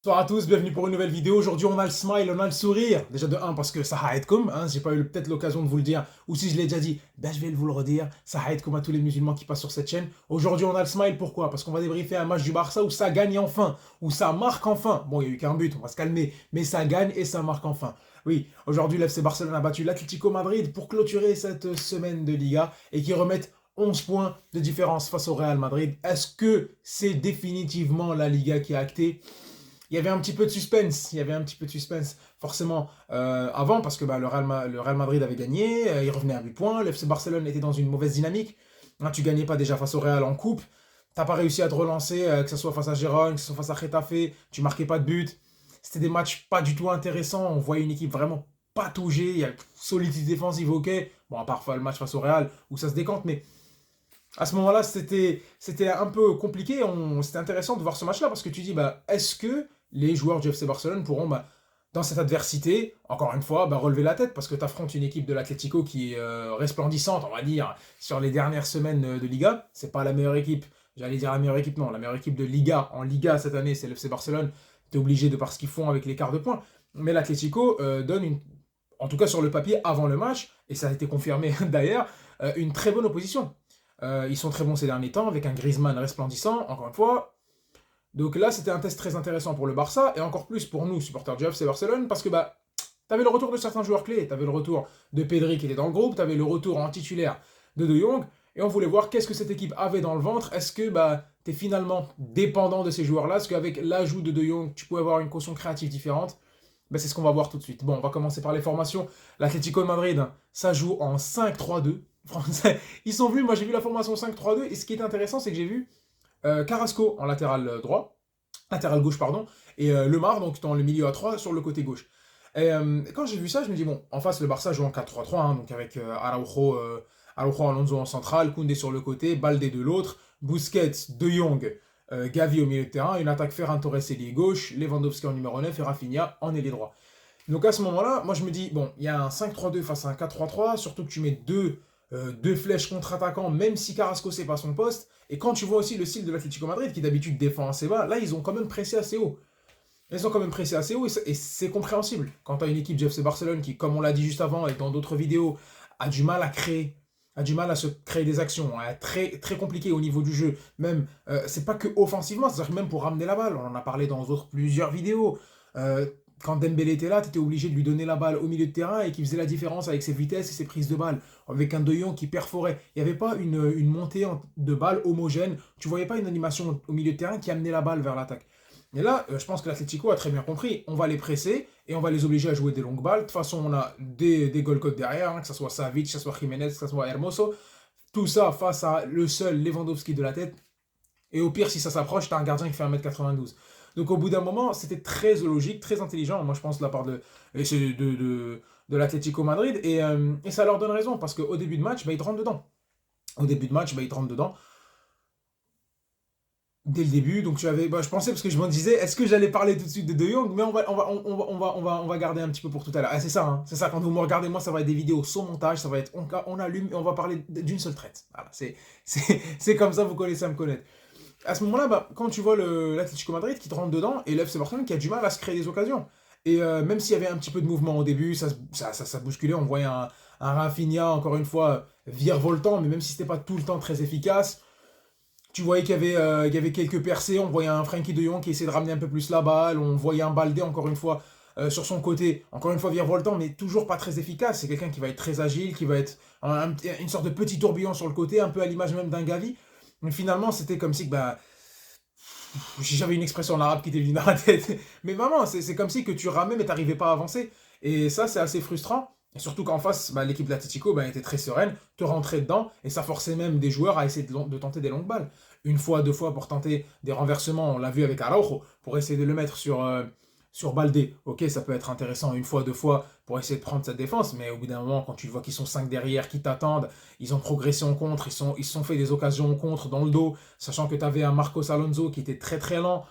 Bonsoir à tous, bienvenue pour une nouvelle vidéo. Aujourd'hui, on a le smile, on a le sourire. Déjà de un parce que ça va être comme, j'ai pas eu peut-être l'occasion de vous le dire, ou si je l'ai déjà dit, ben je vais vous le redire. Ça va être comme à tous les musulmans qui passent sur cette chaîne. Aujourd'hui, on a le smile, pourquoi? Parce qu'on va débriefer un match du Barça où ça gagne enfin, où ça marque enfin. Bon, il y a eu qu'un but, on va se calmer, mais ça gagne et ça marque enfin. Oui, aujourd'hui, l'FC Barcelone a battu l'Atlético Madrid pour clôturer cette semaine de Liga et qui remettent 11 points de différence face au Real Madrid. Est-ce que c'est définitivement la Liga qui a acté? Il y avait un petit peu de suspense, forcément avant parce que le Real Madrid avait gagné, il revenait à 8 points, l'FC Barcelone était dans une mauvaise dynamique. Hein, tu gagnais pas déjà face au Real en coupe, t'as pas réussi à te relancer, que ce soit face à Gérone, que ce soit face à Getafe, tu marquais pas de but. C'était des matchs pas du tout intéressants, on voyait une équipe vraiment pataugée, il y a solidité défensive, ok. Bon, à part le match face au Real où ça se décante, mais à ce moment-là, c'était un peu compliqué. C'était intéressant de voir ce match-là parce que tu dis, est-ce que les joueurs du FC Barcelone pourront, dans cette adversité, encore une fois, relever la tête parce que tu affrontes une équipe de l'Atlético qui est resplendissante, on va dire, sur les dernières semaines de Liga. C'est pas la meilleure équipe. J'allais dire la meilleure équipe, non. La meilleure équipe de Liga en Liga cette année, c'est le FC Barcelone. Tu es obligé de par ce qu'ils font avec les quarts de points. Mais l'Atlético donne en tout cas sur le papier avant le match, et ça a été confirmé d'ailleurs, une très bonne opposition. Ils sont très bons ces derniers temps, avec un Griezmann resplendissant, encore une fois. Donc là, c'était un test très intéressant pour le Barça, et encore plus pour nous, supporters du FC Barcelone, parce que t'avais le retour de certains joueurs clés. T'avais le retour de Pedri qui était dans le groupe, t'avais le retour en titulaire de Jong, et on voulait voir qu'est-ce que cette équipe avait dans le ventre. Est-ce que t'es finalement dépendant de ces joueurs-là? Est-ce qu'avec l'ajout de Jong, tu pouvais avoir une caution créative différente? C'est ce qu'on va voir tout de suite. Bon, on va commencer par les formations. L'Atlético de Madrid, ça joue en 5-3-2. Ils sont venus, moi j'ai vu la formation 5-3-2, et ce qui est intéressant, c'est que j'ai vu Carrasco en latéral droit, latéral gauche, pardon, et Lemar, donc dans le milieu à 3 sur le côté gauche. Et quand j'ai vu ça, je me dis, bon, en face, le Barça joue en 4-3-3, donc avec Araujo Alonso en centrale, Koundé sur le côté, Baldé de l'autre, Busquets, De Jong, Gavi au milieu de terrain, une attaque Ferran Torres ailier gauche, Lewandowski en numéro 9 et Rafinha en ailier droit. Donc à ce moment-là, moi je me dis, bon, il y a un 5-3-2 face à un 4-3-3, surtout que tu mets deux flèches contre-attaquants, même si Carrasco c'est pas son poste. Et quand tu vois aussi le style de l'Atlético Madrid, qui d'habitude défend assez bas, là ils ont quand même pressé assez haut. Ils ont quand même pressé assez haut et c'est compréhensible. Quand tu as une équipe du FC Barcelone qui, comme on l'a dit juste avant et dans d'autres vidéos, a du mal à créer, a du mal à se créer des actions, très, très compliqué au niveau du jeu. Même, c'est pas que offensivement, c'est-à-dire que même pour ramener la balle, on en a parlé dans plusieurs vidéos. Quand Dembélé était là, tu étais obligé de lui donner la balle au milieu de terrain et qui faisait la différence avec ses vitesses et ses prises de balle. Avec un De Jong qui perforait. Il n'y avait pas une montée de balle homogène. Tu voyais pas une animation au milieu de terrain qui amenait la balle vers l'attaque. Et là, je pense que l'Atlético a très bien compris. On va les presser et on va les obliger à jouer des longues balles. De toute façon, on a des goal codes derrière, que ce soit Savic, que ce soit Jiménez, que ce soit Hermoso. Tout ça face à le seul Lewandowski de la tête. Et au pire, si ça s'approche, t'as un gardien qui fait 1m92. Donc au bout d'un moment, c'était très logique, très intelligent, moi je pense, de la part de l'Atlético Madrid. Et ça leur donne raison, parce qu'au début de match, ils te rentrent dedans. Au début de match, ils te rentrent dedans. Dès le début, donc tu avais, je pensais, parce que je me disais, est-ce que j'allais parler tout de suite de De Jong, mais on va garder un petit peu pour tout à l'heure. Ah, c'est ça, hein, c'est ça, quand vous me regardez, moi, ça va être des vidéos sans montage, ça va être, on allume et on va parler d'une seule traite. Voilà, c'est comme ça, vous connaissez à me connaître. À ce moment-là, quand tu vois l'Atlético Madrid qui te rentre dedans et l'FC Barcelone qui a du mal à se créer des occasions. Et même s'il y avait un petit peu de mouvement au début, ça bousculait, on voyait un Rafinha, encore une fois, virevoltant, mais même si c'était pas tout le temps très efficace, tu voyais qu'il y avait quelques percées, on voyait un Frenkie de Jong qui essayait de ramener un peu plus la balle, on voyait un Baldé, encore une fois, sur son côté, encore une fois virevoltant, mais toujours pas très efficace. C'est quelqu'un qui va être très agile, qui va être une sorte de petit tourbillon sur le côté, un peu à l'image même d'un Gavi. Mais finalement, c'était comme si que, j'avais une expression en arabe qui t'est venue dans la tête. Mais vraiment, c'est comme si que tu ramais mais t'arrivais pas à avancer. Et ça, c'est assez frustrant. Et surtout qu'en face, l'équipe de l'Atlético était très sereine, te rentrait dedans, et ça forçait même des joueurs à essayer de tenter des longues balles. Une fois, deux fois pour tenter des renversements, on l'a vu avec Araujo, pour essayer de le mettre sur Baldé. Ok, ça peut être intéressant une fois, deux fois pour essayer de prendre cette défense, mais au bout d'un moment, quand tu vois qu'ils sont 5 derrière, qui t'attendent, ils ont progressé en contre, ils se sont fait des occasions en contre dans le dos, sachant que tu avais un Marcos Alonso qui était très très lent,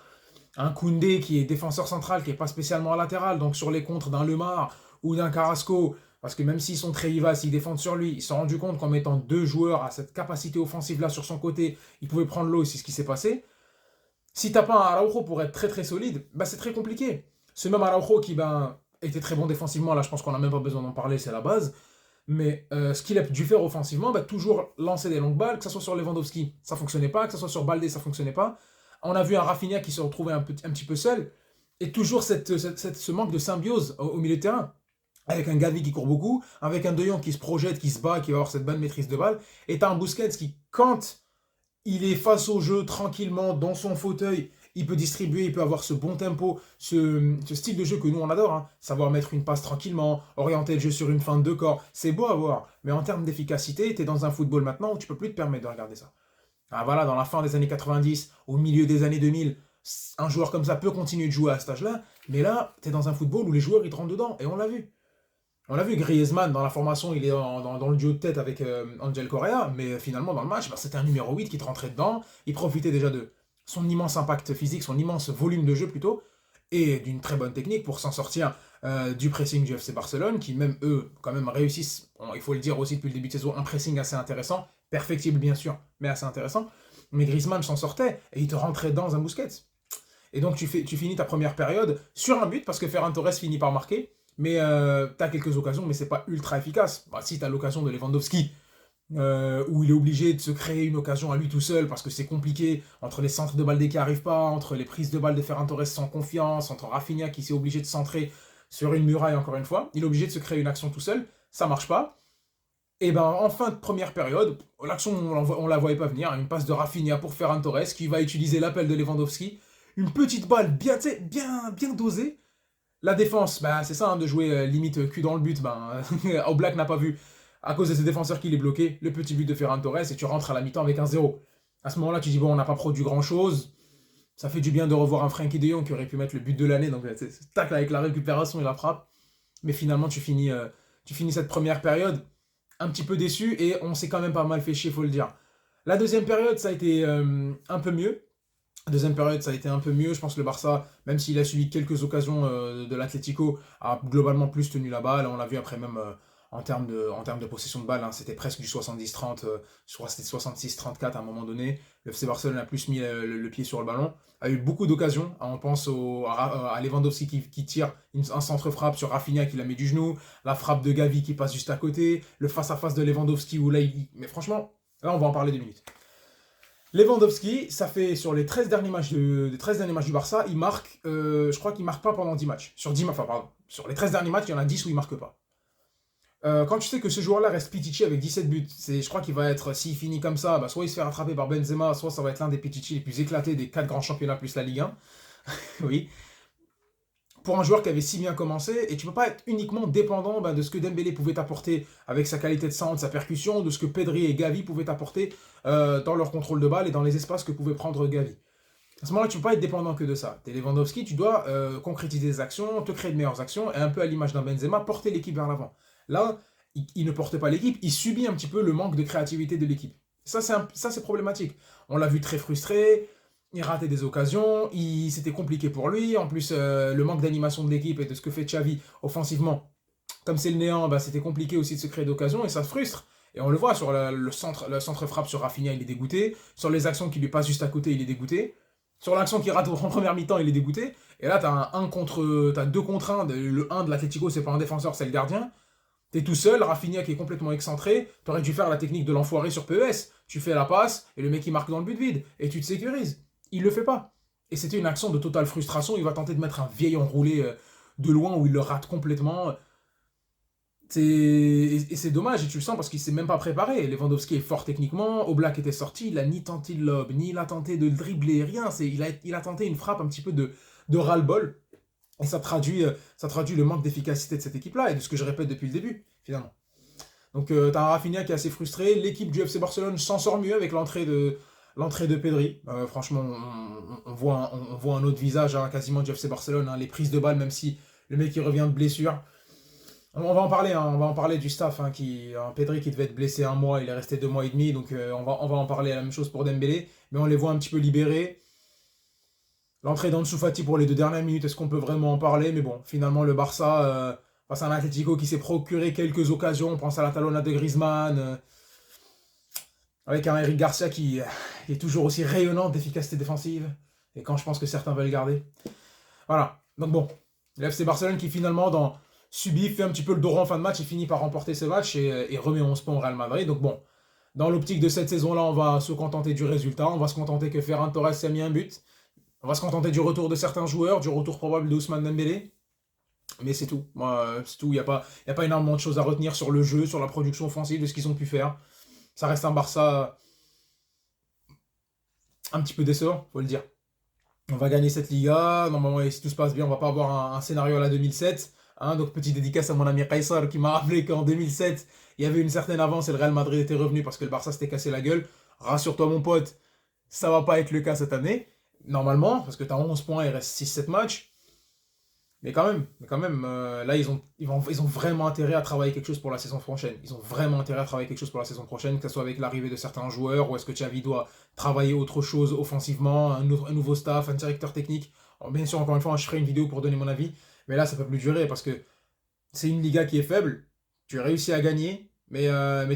un Koundé qui est défenseur central, qui n'est pas spécialement à latéral, donc sur les contres d'un Lemar ou d'un Carrasco, parce que même s'ils sont très vivaces, ils défendent sur lui, ils se sont rendus compte qu'en mettant deux joueurs à cette capacité offensive là sur son côté, ils pouvaient prendre l'eau, et c'est ce qui s'est passé. Si t'as pas un Araujo pour être très très solide, bah c'est très compliqué. Ce même Araujo qui était très bon défensivement, là je pense qu'on n'a même pas besoin d'en parler, c'est la base. Mais ce qu'il a dû faire offensivement, bah, toujours lancer des longues balles, que ce soit sur Lewandowski, ça fonctionnait pas, que ce soit sur Baldé, ça fonctionnait pas. On a vu un Rafinha qui se retrouvait un petit peu seul, et toujours ce manque de symbiose au milieu de terrain. Avec un Gavi qui court beaucoup, avec un De Jong qui se projette, qui se bat, qui va avoir cette bonne maîtrise de balle, et t'as un Busquets qui, quand il est face au jeu tranquillement dans son fauteuil, il peut distribuer, il peut avoir ce bon tempo, ce style de jeu que nous on adore, hein. Savoir mettre une passe tranquillement, orienter le jeu sur une feinte de corps, c'est beau à voir, mais en termes d'efficacité, t'es dans un football maintenant où tu peux plus te permettre de regarder ça. Ah voilà, dans la fin des années 90, au milieu des années 2000, un joueur comme ça peut continuer de jouer à cet âge-là, mais là, t'es dans un football où les joueurs ils te rentrent dedans, et on l'a vu. On l'a vu, Griezmann, dans la formation, il est dans le duo de tête avec Angel Correa, mais finalement, dans le match, bah, c'était un numéro 8 qui te rentrait dedans. Il profitait déjà de son immense impact physique, son immense volume de jeu plutôt, et d'une très bonne technique pour s'en sortir du pressing du FC Barcelone, qui même eux, quand même, réussissent, bon, il faut le dire aussi depuis le début de saison, un pressing assez intéressant, perfectible bien sûr, mais assez intéressant. Mais Griezmann s'en sortait, et il te rentrait dans un Busquets. Et donc tu finis ta première période sur un but, parce que Ferran Torres finit par marquer, mais t'as quelques occasions, mais c'est pas ultra efficace. Bah, si t'as l'occasion de Lewandowski, où il est obligé de se créer une occasion à lui tout seul, parce que c'est compliqué, entre les centres de balle qui arrivent pas, entre les prises de balle de Ferran Torres sans confiance, entre Rafinha qui s'est obligé de centrer sur une muraille encore une fois, il est obligé de se créer une action tout seul, ça marche pas. Et ben en fin de première période, l'action on la voyait pas venir, une passe de Rafinha pour Ferran Torres qui va utiliser l'appel de Lewandowski, une petite balle bien, bien dosée. La défense, bah, c'est ça, hein, de jouer limite cul dans le but. Ben, Oblak n'a pas vu, à cause de ses défenseurs qu'il est bloqué, le petit but de Ferran Torres et tu rentres à la mi-temps avec un 0. À ce moment-là, tu dis, bon, on n'a pas produit grand-chose. Ça fait du bien de revoir un Frenkie de Jong qui aurait pu mettre le but de l'année. Donc, tac, avec la récupération et la frappe. Mais finalement, tu finis cette première période un petit peu déçu et on s'est quand même pas mal fait chier, faut le dire. La deuxième période, ça a été un peu mieux. Deuxième période, ça a été un peu mieux. Je pense que le Barça, même s'il a subi quelques occasions de l'Atlético, a globalement plus tenu la balle. On l'a vu après même en termes de possession de balle, hein, c'était presque du 70-30, je crois que c'était 66-34 à un moment donné. Le FC Barcelone a plus mis le pied sur le ballon. A eu beaucoup d'occasions. On pense à Lewandowski qui tire un centre-frappe sur Rafinha qui la met du genou. La frappe de Gavi qui passe juste à côté. Le face-à-face de Lewandowski où là, mais franchement, là on va en parler 2 minutes. Lewandowski, ça fait sur les 13 derniers matchs, 13 derniers matchs du Barça, il marque, je crois qu'il marque pas pendant 10 matchs. Sur 10 enfin, pardon, sur les 13 derniers matchs, il y en a 10 où il marque pas. Quand tu sais que ce joueur-là reste Pichichi avec 17 buts, je crois qu'il va être, s'il finit comme ça, bah, soit il se fait rattraper par Benzema, soit ça va être l'un des Pichichi les plus éclatés des 4 grands championnats plus la Ligue 1. Oui. Pour un joueur qui avait si bien commencé, et tu peux pas être uniquement dépendant de ce que Dembélé pouvait t'apporter avec sa qualité de centre, sa percussion, de ce que Pedri et Gavi pouvaient t'apporter dans leur contrôle de balle et dans les espaces que pouvait prendre Gavi. À ce moment-là, tu ne peux pas être dépendant que de ça. T'es Lewandowski, tu dois concrétiser des actions, te créer de meilleures actions, et un peu à l'image d'un Benzema, porter l'équipe vers l'avant. Là, il ne porte pas l'équipe, il subit un petit peu le manque de créativité de l'équipe. Ça, c'est problématique. On l'a vu très frustré, il ratait des occasions, c'était compliqué pour lui. En plus, le manque d'animation de l'équipe et de ce que fait Xavi offensivement, comme c'est le néant, bah, c'était compliqué aussi de se créer d'occasions et ça se frustre. Et on le voit sur le centre frappe sur Rafinha, il est dégoûté. Sur les actions qui lui passent juste à côté, il est dégoûté. Sur l'action qui rate en première mi-temps, il est dégoûté. Et là, t'as 2 contre 1. Le 1 de l'Atlético, c'est pas un défenseur, c'est le gardien. T'es tout seul, Rafinha qui est complètement excentré. T'aurais dû faire la technique de l'enfoiré sur PES. Tu fais la passe et le mec il marque dans le but vide. Et tu te sécurises. Il le fait pas. Et c'était une action de totale frustration. Il va tenter de mettre un vieil enroulé de loin où il le rate complètement. Et c'est dommage, et tu le sens parce qu'il s'est même pas préparé. Lewandowski est fort techniquement, Oblak était sorti, il a ni tenté le lob, ni il a tenté de le dribbler, rien. Il a tenté une frappe un petit peu de ras-le-bol. Et ça traduit le manque d'efficacité de cette équipe-là, et de ce que je répète depuis le début, finalement. Donc t'as un Rafinha qui est assez frustré, l'équipe du FC Barcelone s'en sort mieux avec l'entrée de Pedri. Franchement, on voit un autre visage hein, quasiment du FC Barcelone, hein, les prises de balles, même si le mec il revient de blessure. On va en parler du staff, hein, Pedri qui devait être blessé 1 mois, il est resté 2 mois et demi, donc on va en parler, la même chose pour Dembélé, mais on les voit un petit peu libérés. L'entrée d'Ansu Fati pour les 2 dernières minutes, est-ce qu'on peut vraiment en parler? Mais bon, finalement le Barça, face à un Atlético qui s'est procuré quelques occasions, on pense à la talonnade de Griezmann, avec un Eric Garcia qui est toujours aussi rayonnant d'efficacité défensive. et quand je pense que certains veulent garder. Voilà. Donc bon, le FC Barcelone qui finalement subit, fait un petit peu le dos rond en fin de match et finit par remporter ce match et remet 11 points au Real Madrid. Donc bon, dans l'optique de cette saison-là, on va se contenter du résultat. On va se contenter que Ferran Torres ait mis un but. On va se contenter du retour de certains joueurs, du retour probable de Ousmane Dembélé. Mais c'est tout. Moi, c'est tout. Y a pas énormément de choses à retenir sur le jeu, sur la production offensive, de ce qu'ils ont pu faire. Ça reste un Barça un petit peu décevant, faut le dire. On va gagner cette Liga. Normalement, et si tout se passe bien, on va pas avoir un scénario à la 2007. Hein, donc, petite dédicace à mon ami Kaysar qui m'a rappelé qu'en 2007, il y avait une certaine avance et le Real Madrid était revenu parce que le Barça s'était cassé la gueule. Rassure-toi, mon pote, ça va pas être le cas cette année. Normalement, parce que tu as 11 points, il reste 6-7 matchs. Mais quand même, là, ils ont vraiment intérêt à travailler quelque chose pour la saison prochaine. Ils ont vraiment intérêt à travailler quelque chose pour la saison prochaine, que ce soit avec l'arrivée de certains joueurs, ou est-ce que Xavi doit travailler autre chose offensivement, un nouveau staff, un directeur technique. Alors, bien sûr, encore une fois, je ferai une vidéo pour donner mon avis, mais là, ça peut plus durer parce que c'est une Liga qui est faible. Tu réussis à gagner, mais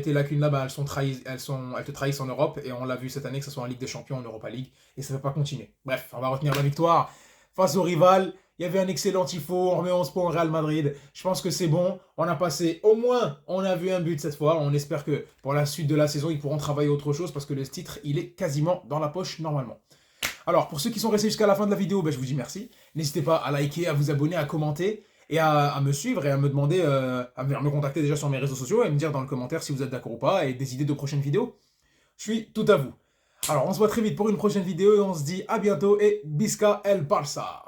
tes lacunes là, bah, elles te trahissent en Europe, et on l'a vu cette année, que ce soit en Ligue des Champions, en Europa League, et ça ne peut pas continuer. Bref, on va retenir la victoire face au rival. Il y avait un excellent tifo, on remet 11 points au Real Madrid. Je pense que c'est bon. On a passé, au moins, on a vu un but cette fois. On espère que pour la suite de la saison, ils pourront travailler autre chose parce que le titre, il est quasiment dans la poche normalement. Alors, pour ceux qui sont restés jusqu'à la fin de la vidéo, ben, je vous dis merci. N'hésitez pas à liker, à vous abonner, à commenter et à me suivre et à me demander, à venir me contacter déjà sur mes réseaux sociaux et me dire dans le commentaire si vous êtes d'accord ou pas et des idées de prochaines vidéos. Je suis tout à vous. Alors, on se voit très vite pour une prochaine vidéo et on se dit à bientôt et Bisca el Barça.